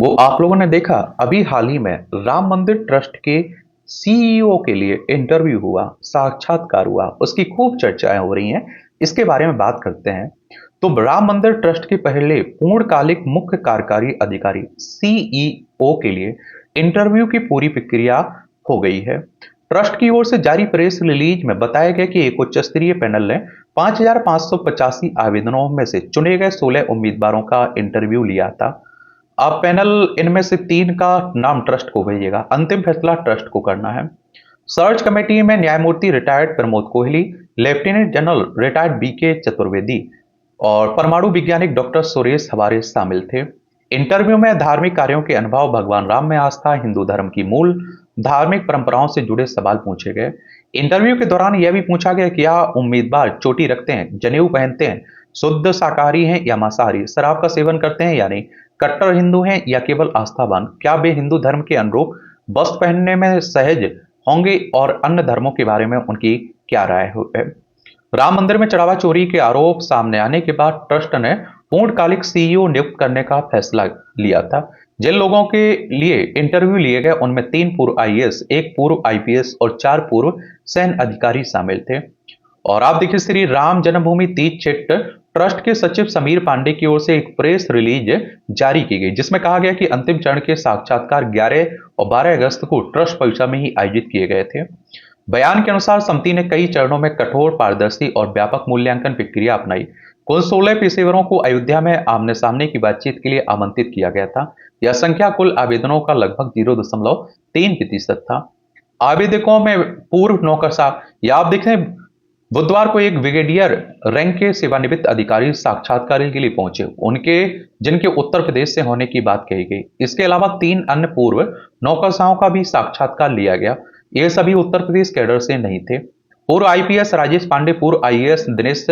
वो आप लोगों ने देखा अभी हाल ही में राम मंदिर ट्रस्ट के सीईओ के लिए इंटरव्यू हुआ, साक्षात्कार हुआ, उसकी खूब चर्चाएं हो रही हैं। इसके बारे में बात करते हैं। तो राम मंदिर ट्रस्ट के पहले पूर्णकालिक मुख्य कार्यकारी अधिकारी सीईओ के लिए इंटरव्यू की पूरी प्रक्रिया हो गई है। ट्रस्ट की ओर से जारी प्रेस रिलीज में बताया गया कि एक उच्च स्तरीय पैनल ने 5,585 आवेदनों में से चुने गए 16 उम्मीदवारों का इंटरव्यू लिया था। अब पैनल इनमें से 3 का नाम ट्रस्ट को भेजेगा। अंतिम फैसला ट्रस्ट को करना है। सर्च कमेटी में न्यायमूर्ति retired Pramod Kohli, lieutenant general retired BK Chaturvedi और परमाणु वैज्ञानिक डॉक्टर सुरेश हवारे शामिल थे। इंटरव्यू में धार्मिक कार्यों के अनुभव, भगवान राम में आस्था, हिंदू धर्म की मूल धार्मिक परंपराओं से जुड़े सवाल पूछे गए। इंटरव्यू के दौरान यह भी पूछा गया कि क्या उम्मीदवार चोटी रखते हैं, जनेऊ पहनते हैं, शुद्ध शाकाहारी हैं या मांसाहारी, शराब का सेवन करते हैं या नहीं, कट्टर हिंदू हैं या केवल आस्थावान, क्या वे हिंदू धर्म के अनुरूप वस्त्र पहनने में सहज होंगे और अन्य धर्मों के बारे में उनकी क्या राय है। राम मंदिर में चढ़ावा चोरी के आरोप सामने आने के बाद ट्रस्ट ने पूर्णकालिक सीईओ नियुक्त करने का फैसला लिया था। जिन लोगों के लिए इंटरव्यू लिए गए उनमें 3 पूर्व आईएएस, 1 पूर्व आईपीएस और 4 पूर्व सैन्य अधिकारी शामिल थे। और आप देखिए, श्री राम जन्मभूमि तीर्थ क्षेत्र ट्रस्ट के सचिव समीर पांडे की ओर से एक प्रेस रिलीज जारी की गई, जिसमें कहा गया कि अंतिम चरण के साक्षात्कार 11 और 12 अगस्त को ट्रस्ट परिसर में ही आयोजित किए गए थे। बयान के अनुसार समिति ने कई चरणों में कठोर, पारदर्शी और व्यापक मूल्यांकन प्रक्रिया अपनाई। कुल 16 पेशेवरों को अयोध्या में आमने सामने की बातचीत के लिए आमंत्रित किया गया था। यह संख्या कुल आवेदनों का लगभग 0.3% था। आवेदकों में पूर्व नौकरशाह, या आप देखें, बुधवार को एक ब्रिगेडियर रैंक के सेवानिवृत्त अधिकारी साक्षात्कार के लिए पहुंचे, उनके जिनके उत्तर प्रदेश से होने की बात कही गई। इसके अलावा 3 अन्य पूर्व नौकरशाहों का भी साक्षात्कार लिया गया। ये सभी उत्तर प्रदेश कैडर से नहीं थे। पूर्व आईपीएस राजेश पांडे, पूर्व आईएएस दिनेश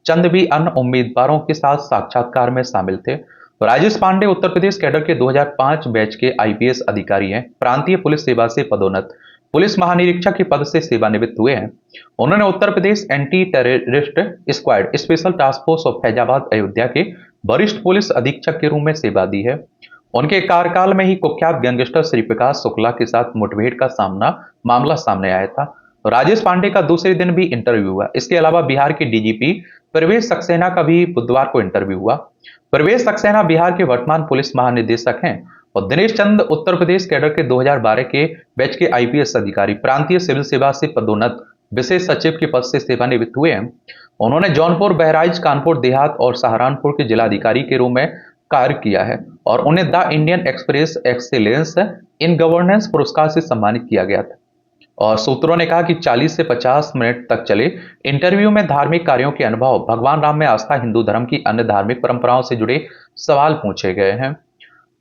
चंद भी अन्य उम्मीदवारों के साथ साक्षात्कार में शामिल थे। राजेश पांडे उत्तर प्रदेश कैडर के 2005 बैच के आईपीएस अधिकारी हैं। प्रांतीय पुलिस सेवा से पदोन्नत पुलिस महानिरीक्षक के पद से सेवानिवृत्त हुए हैं। उन्होंने Uttar Pradesh anti terrorist squad special task force of Faizabad Ayodhya के वरिष्ठ पुलिस अधीक्षक के रूप में सेवा दी है। उनके कार्यकाल में ही कुख्यात गैंगस्टर श्री प्रकाश शुक्ला के साथ मुठभेड़ का मामला सामने आया था। राजेश पांडे का दूसरे दिन भी इंटरव्यू हुआ। इसके अलावा बिहार के डीजीपी प्रवेश सक्सेना का भी बुधवार को इंटरव्यू हुआ। प्रवेश सक्सेना बिहार के वर्तमान पुलिस महानिदेशक हैं और दिनेश चंद उत्तर प्रदेश कैडर के 2012 के बैच के आईपीएस अधिकारी, प्रांतीय सिविल सेवा से पदोन्नत विशेष सचिव के पद से सेवानिवृत्त हुए हैं। उन्होंने जौनपुर, बहराइच, कानपुर देहात और सहारनपुर के जिलाधिकारी के रूप में कार्य किया है और उन्हें the Indian express excellence in governance पुरस्कार से सम्मानित किया गया था। और सूत्रों ने कहा कि 40 से 50 मिनट तक चले इंटरव्यू में धार्मिक कार्यों के अनुभव, भगवान राम में आस्था, हिंदू धर्म की अन्य धार्मिक परंपराओं से जुड़े सवाल पूछे गए हैं।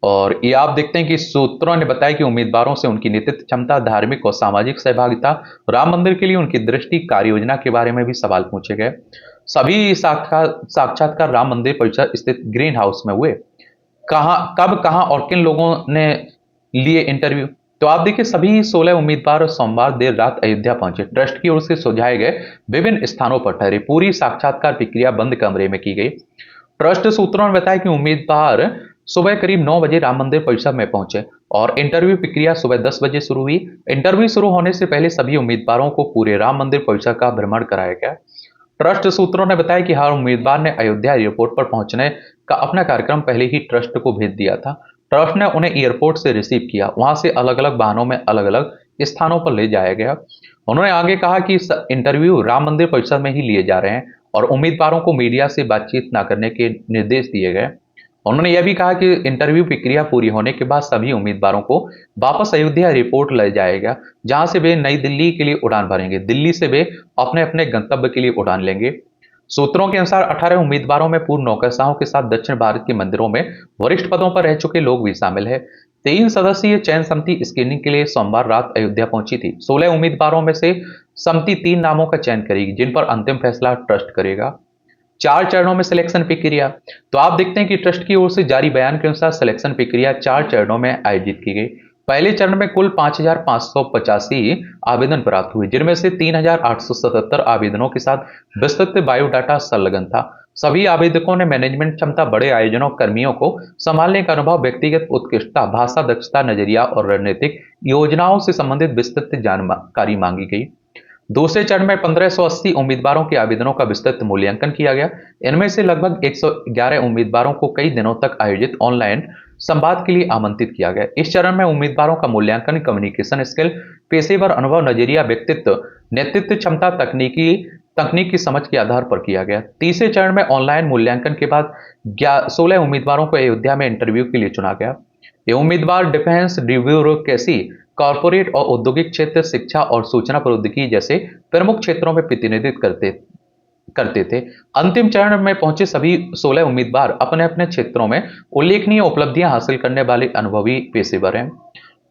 और ये आप देखते हैं कि सूत्रों ने बताया कि उम्मीदवारों से उनकी नेतृत्व क्षमता, धार्मिक और सामाजिक सहभागिता, राम मंदिर के लिए उनकी दृष्टि, कार्य योजना के बारे में भी सवाल पूछे गए। सभी साक्षात्कार राम मंदिर परिसर स्थित ग्रीन हाउस में हुए। कब, कहां और किन लोगों ने लिए इंटरव्यू, तो आप देखिए सभी 16 उम्मीदवार सोमवार देर रात अयोध्या पहुंचे। ट्रस्ट की ओर से सुझाए गए विभिन्न स्थानों पर ठहरे। पूरी साक्षात्कार प्रक्रिया बंद कमरे में की गई। ट्रस्ट सूत्रों ने बताया कि उम्मीदवार सुबह करीब 9 बजे राम मंदिर परिसर में पहुंचे और इंटरव्यू प्रक्रिया सुबह 10 बजे शुरू हुई। इंटरव्यू शुरू होने से पहले सभी उम्मीदवारों को पूरे राम मंदिर परिसर का भ्रमण कराया गया। ट्रस्ट सूत्रों ने बताया कि हर उम्मीदवार ने अयोध्या एयरपोर्ट पर पहुंचने का अपना कार्यक्रम पहले ही ट्रस्ट को भेज दिया था। ट्रस्ट ने उन्हें एयरपोर्ट से रिसीव किया, वहां से अलग अलग वाहनों में अलग अलग स्थानों पर ले जाया गया। उन्होंने आगे कहा कि इंटरव्यू राम मंदिर परिसर में ही लिए जा रहे हैं और उम्मीदवारों को मीडिया से बातचीत न करने के निर्देश दिए गए। उन्होंने यह भी कहा कि इंटरव्यू प्रक्रिया पूरी होने के बाद सभी उम्मीदवारों को वापस अयोध्या एयरपोर्ट ले जाएगा, जहां से वे नई दिल्ली के लिए उड़ान भरेंगे। दिल्ली से वे अपने अपने गंतव्य के लिए उड़ान लेंगे। सूत्रों के अनुसार 18 उम्मीदवारों में पूर्व नौकरशाहों के साथ दक्षिण भारत के मंदिरों में वरिष्ठ पदों पर रह चुके लोग भी शामिल है। 3 सदस्यीय चयन समिति स्क्रीनिंग के लिए सोमवार रात अयोध्या पहुंची थी। 16 उम्मीदवारों में से समिति 3 नामों का चयन करेगी, जिन पर अंतिम फैसला ट्रस्ट करेगा। 4 चरणों में सिलेक्शन प्रक्रिया, तो आप देखते हैं कि ट्रस्ट की ओर से जारी बयान के अनुसार सिलेक्शन प्रक्रिया 4 चरणों में आयोजित की गई। पहले चरण में कुल 5,585 आवेदन प्राप्त हुए, जिनमें से 3,877 आवेदनों के साथ विस्तृत बायोडाटा संलग्न था। सभी आवेदकों ने मैनेजमेंट क्षमता, बड़े आयोजनों, कर्मियों को संभालने का अनुभव, व्यक्तिगत उत्कृष्टता, भाषा दक्षता, नजरिया और रणनीतिक योजनाओं से संबंधित विस्तृत जानकारी मांगी गई। दूसरे चरण में 1580 उम्मीदवारों के आवेदनों का विस्तृत मूल्यांकन किया गया। इनमें से लगभग 111 उम्मीदवारों को कई दिनों तक आयोजित ऑनलाइन संवाद के लिए आमंत्रित किया गया। इस चरण में उम्मीदवारों का मूल्यांकन कम्युनिकेशन स्किल, पेशेवर अनुभव, नजरिया, व्यक्तित्व, नेतृत्व क्षमता, तकनीक की समझ के आधार पर किया गया। तीसरे चरण में ऑनलाइन मूल्यांकन के बाद 16 उम्मीदवारों को अयोध्या में इंटरव्यू के लिए चुना गया। ये उम्मीदवार डिफेंस, ब्यूरोक्रेसी, कॉरपोरेट और औद्योगिक क्षेत्र, शिक्षा और सूचना प्रौद्योगिकी जैसे प्रमुख क्षेत्रों में प्रतिनिधित्व करते थे। अंतिम चरण में पहुंचे सभी 16 उम्मीदवार अपने अपने क्षेत्रों में उल्लेखनीय उपलब्धियां हासिल करने वाले अनुभवी पेशेवर हैं।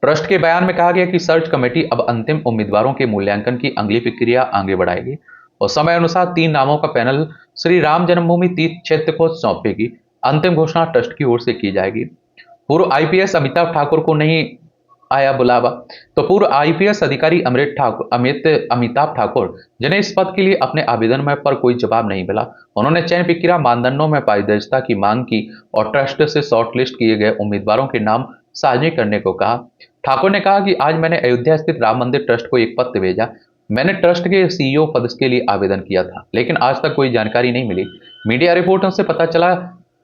ट्रस्ट के बयान में कहा गया कि सर्च कमेटी अब अंतिम उम्मीदवारों के मूल्यांकन की अगली प्रक्रिया आगे बढ़ाएगी और समय अनुसार 3 नामों का पैनल श्री राम जन्मभूमि तीर्थ क्षेत्र को सौंपेगी। अंतिम घोषणा ट्रस्ट की ओर से की जाएगी। पूर्व आईपीएस अमिताभ ठाकुर को नहीं आया बुलावा। तो पूर्व आईपीएस अधिकारी अमिताभ ठाकुर, जिन्हें इस पद के लिए अपने आवेदन में पर कोई जवाब नहीं मिला, उन्होंने चयन प्रक्रिया मानदंडों में पारदर्शिता की मांग की और ट्रस्ट से शॉर्टलिस्ट किए गए उम्मीदवारों के नाम सार्वजनिक करने को कहा। ठाकुर ने कहा कि आज मैंने अयोध्या स्थित राम मंदिर ट्रस्ट को एक पत्र भेजा। मैंने ट्रस्ट के सीईओ पद के लिए आवेदन किया था, लेकिन आज तक कोई जानकारी नहीं मिली। मीडिया रिपोर्टों से पता चला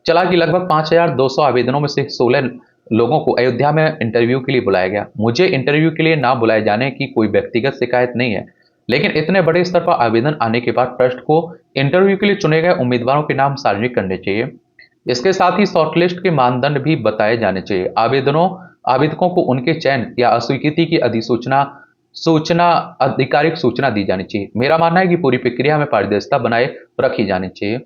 कि लगभग 5200 आवेदनों में से 16 लोगों को अयोध्या में इंटरव्यू के लिए बुलाया गया। मुझे इंटरव्यू के लिए ना बुलाए जाने की कोई व्यक्तिगत शिकायत नहीं है, लेकिन इतने बड़े स्तर पर आवेदन आने के बाद ट्रस्ट को इंटरव्यू के लिए चुने गए उम्मीदवारों के नाम सार्वजनिक करने चाहिए। इसके साथ ही शॉर्टलिस्ट के मानदंड भी बताए जाने चाहिए। आवेदकों को उनके चयन या अस्वीकृति की सूचना आधिकारिक सूचना दी जानी चाहिए। मेरा मानना है कि पूरी प्रक्रिया में पारदर्शिता बनाए रखी जानी चाहिए।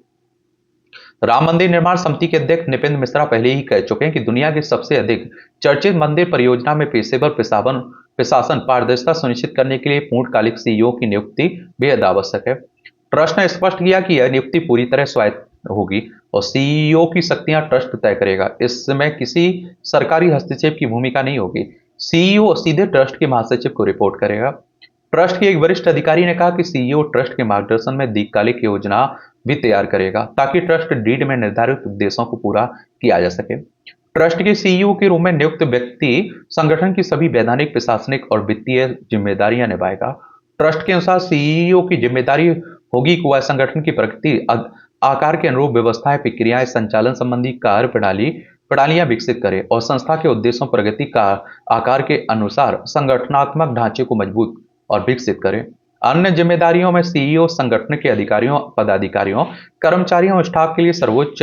राम मंदिर निर्माण समिति के अध्यक्ष नृपेंद्र मिश्रा पहले ही कह चुके हैं कि दुनिया की सबसे अधिक चर्चित मंदिर परियोजना में पेशेवर प्रशासन पारदर्शिता सुनिश्चित करने के लिए पूर्णकालिक सीईओ की नियुक्ति बेहद आवश्यक है। ट्रस्ट ने स्पष्ट किया कि यह नियुक्ति पूरी तरह स्वायत्त होगी और सीईओ की शक्तियां ट्रस्ट तय करेगा। इसमें किसी सरकारी हस्तक्षेप की भूमिका नहीं होगी। सीईओ सीधे ट्रस्ट के महासचिव को रिपोर्ट करेगा। ट्रस्ट के एक वरिष्ठ अधिकारी ने कहा कि सीईओ ट्रस्ट के मार्गदर्शन में दीर्घकालिक योजना भी तैयार करेगा ताकि ट्रस्ट डीड में निर्धारित उद्देश्यों को पूरा किया जा सके। ट्रस्ट के सीईओ के रूप में नियुक्त व्यक्ति संगठन की सभी वैधानिक, प्रशासनिक और वित्तीय जिम्मेदारियां निभाएगा। ट्रस्ट के अनुसार सीईओ की जिम्मेदारी होगी कि वह संगठन की प्रगति, आकार के अनुरूप व्यवस्थाएं, प्रक्रियाएं, संचालन संबंधी कार्य प्रणालियां विकसित करे और संस्था के उद्देश्यों, प्रगति का आकार के अनुसार संगठनात्मक ढांचे को मजबूत और विकसित करे। अन्य जिम्मेदारियों में सीईओ संगठन के अधिकारियों, पदाधिकारियों, कर्मचारियों और स्टाफ के लिए सर्वोच्च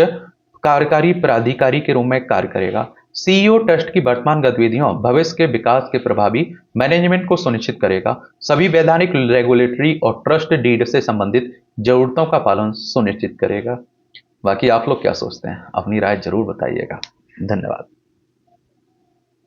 कार्यकारी प्राधिकारी के रूप में कार्य करेगा। सीईओ ट्रस्ट की वर्तमान गतिविधियों, भविष्य के विकास के प्रभावी मैनेजमेंट को सुनिश्चित करेगा। सभी वैधानिक, रेगुलेटरी और ट्रस्ट डीड से संबंधित जरूरतों का पालन सुनिश्चित करेगा। बाकी आप लोग क्या सोचते हैं? अपनी राय जरूर बताइएगा। धन्यवाद।